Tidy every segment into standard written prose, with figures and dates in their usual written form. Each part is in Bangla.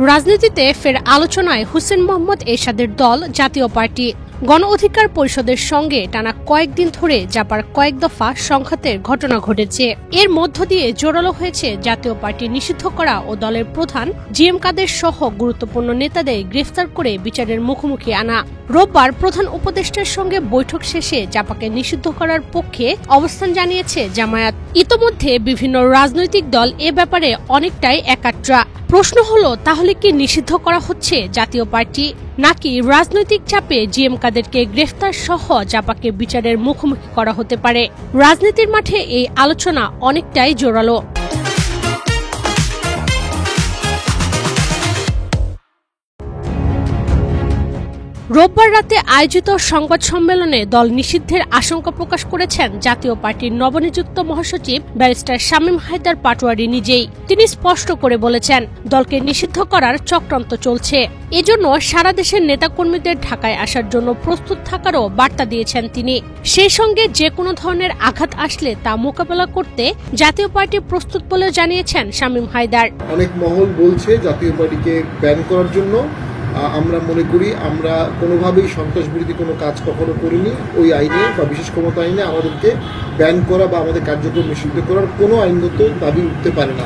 রাজনীতিতে ফের আলোচনায় হোসেন মোহাম্মদ এরশাদের দল জাতীয় পার্টি। গণ অধিকার পরিষদের সঙ্গে টানা কয়েকদিন ধরে জাপার কয়েক দফা সংঘাতের ঘটনা ঘটেছে। এর মধ্য দিয়ে জোরালো হয়েছে জাতীয় পার্টি নিষিদ্ধ করা ও দলের প্রধান জিএম কাদের সহ গুরুত্বপূর্ণ নেতাদের গ্রেফতার করে বিচারের মুখোমুখি আনা। রোববার প্রধান উপদেষ্টার সঙ্গে বৈঠক শেষে জাপাকে নিষিদ্ধ করার পক্ষে অবস্থান জানিয়েছে জামায়াত। ইতোমধ্যে বিভিন্ন রাজনৈতিক দল এ ব্যাপারে অনেকটাই একাট্রা। প্রশ্ন হলো, তাহলে কি নিষিদ্ধ করা হচ্ছে জাতীয় পার্টি, নাকি রাজনৈতিক চাপে জিএম কাদেরকে গ্রেফতার সহ জাপাকে বিচারের মুখোমুখি করা হতে পারে? রাজনীতির মাঠে এই আলোচনা অনেকটাই জোরালো। রোববার রাতে আয়োজিত সংবাদ সম্মেলনে দল নিষিদ্ধের আশঙ্কা প্রকাশ করেছেন জাতীয় পার্টির নবনিযুক্ত মহাসচিব ব্যারিস্টার শামীম হায়দার পাটোয়ারি নিজেই। তিনি স্পষ্ট করে বলেছেন, দলকে নিষিদ্ধ করার চক্রান্ত চলছে। এজন্য সারা দেশের নেতাকর্মীদের ঢাকায় আসার জন্য প্রস্তুত থাকারও বার্তা দিয়েছেন তিনি। সেই সঙ্গে যে কোনো ধরনের আঘাত আসলে তা মোকাবেলা করতে জাতীয় পার্টি প্রস্তুত বলে জানিয়েছেন শামীম হায়দার। অনেক মহল বলছে জাতীয় পার্টিকে ব্যান করার জন্য। আমরা মনে করি আমরা কোনোভাবেই সন্ত্রাসবিরোধী কোনো কাজ কখনো করিনি। ওই আইনে বা বিশেষ ক্ষমতা আইনে আমাদেরকে ব্যান করা বা আমাদের কার্যক্রম নিষিদ্ধ করার কোনো আইনগত দাবি উঠতে পারে না।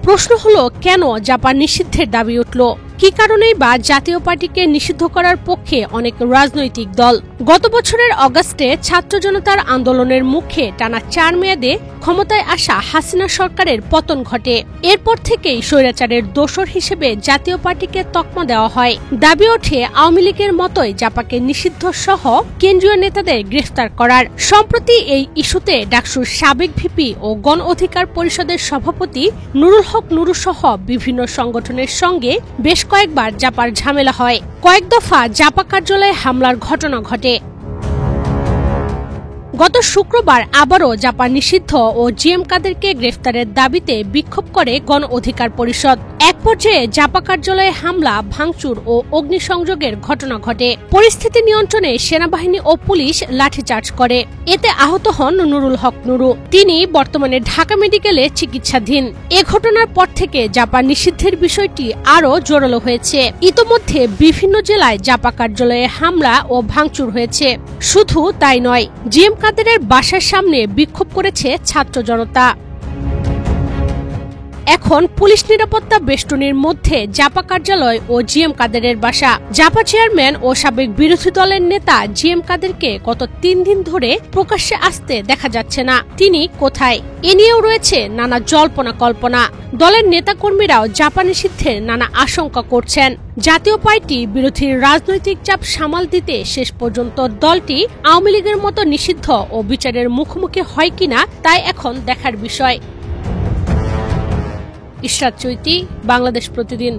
প্রশ্ন হলো, কেন জাপান নিষিদ্ধের দাবি উঠল? কি কারণেই বা জাতীয় পার্টিকে নিষিদ্ধ করার পক্ষে অনেক রাজনৈতিক দল? গত বছরের অগাস্টে ছাত্র জনতার আন্দোলনের মুখে টানা 4 মেয়াদে ক্ষমতায় আসা হাসিনা সরকারের পতন ঘটে। এরপর থেকেই স্বৈরাচারের দোসর হিসেবে জাতীয় পার্টিকে তকমা দেওয়া হয়। দাবি ওঠে আওয়ামী লীগের মতোই জাপাকে নিষিদ্ধ সহ কেন্দ্রীয় নেতাদের গ্রেফতার করার। সম্প্রতি এই ইস্যুতে ডাকসুর সাবেক ভিপি ও গণ অধিকার পরিষদের সভাপতি নুরুল হক নুরু সহ বিভিন্ন সংগঠনের সঙ্গে বেশ কয়েকবার জাপার ঝামেলা হয়। কয়েক দফা জাপা কার্যালয়ে হামলার ঘটনা ঘটে। গত শুক্রবার আবারও জাপান নিষিদ্ধ ও জিএম কাদেরকে গ্রেফতারের দাবিতে বিক্ষোভ করে গণ অধিকার পরিষদ। এক পর্যায়ে জাপা কার্যালয়ে হামলা, ভাঙচুর ও অগ্নিসংযোগের ঘটনা ঘটে। পরিস্থিতি নিয়ন্ত্রণে সেনাবাহিনী ও পুলিশ লাঠিচার্জ করে। এতে আহত হন নুরুল হক নুরু। তিনি বর্তমানে ঢাকা মেডিকেলে চিকিৎসাধীন। এ ঘটনার পর থেকে জাপান নিষিদ্ধের বিষয়টি আরও জোরালো হয়েছে। ইতোমধ্যে বিভিন্ন জেলায় জাপা কার্যালয়ে হামলা ও ভাঙচুর হয়েছে। শুধু তাই নয়, জিএম কাদেরের বাসার সামনে বিক্ষোভ করেছে ছাত্র জনতা। এখন পুলিশ নিরাপত্তা বেষ্টনীর মধ্যে জাপা কার্যালয় ও জিএম কাদেরের বাসা। জাপা চেয়ারম্যান ও সাবেক বিরোধী দলের নেতা জিএম কাদেরকে গত 3 দিন ধরে প্রকাশ্যে আসতে দেখা যাচ্ছে না। তিনি কোথায়, এ নিয়েও রয়েছে নানা জল্পনা কল্পনা। দলের নেতাকর্মীরাও জাপা নিষিদ্ধের নানা আশঙ্কা করছেন। জাতীয় পার্টি বিরোধী রাজনৈতিক চাপ সামাল দিতে শেষ পর্যন্ত দলটি আওয়ামী লীগের মতো নিষিদ্ধ ও বিচারের মুখোমুখি হয় কিনা তাই এখন দেখার বিষয়। ইশরাত চৈতি, বাংলাদেশ প্রতিদিন।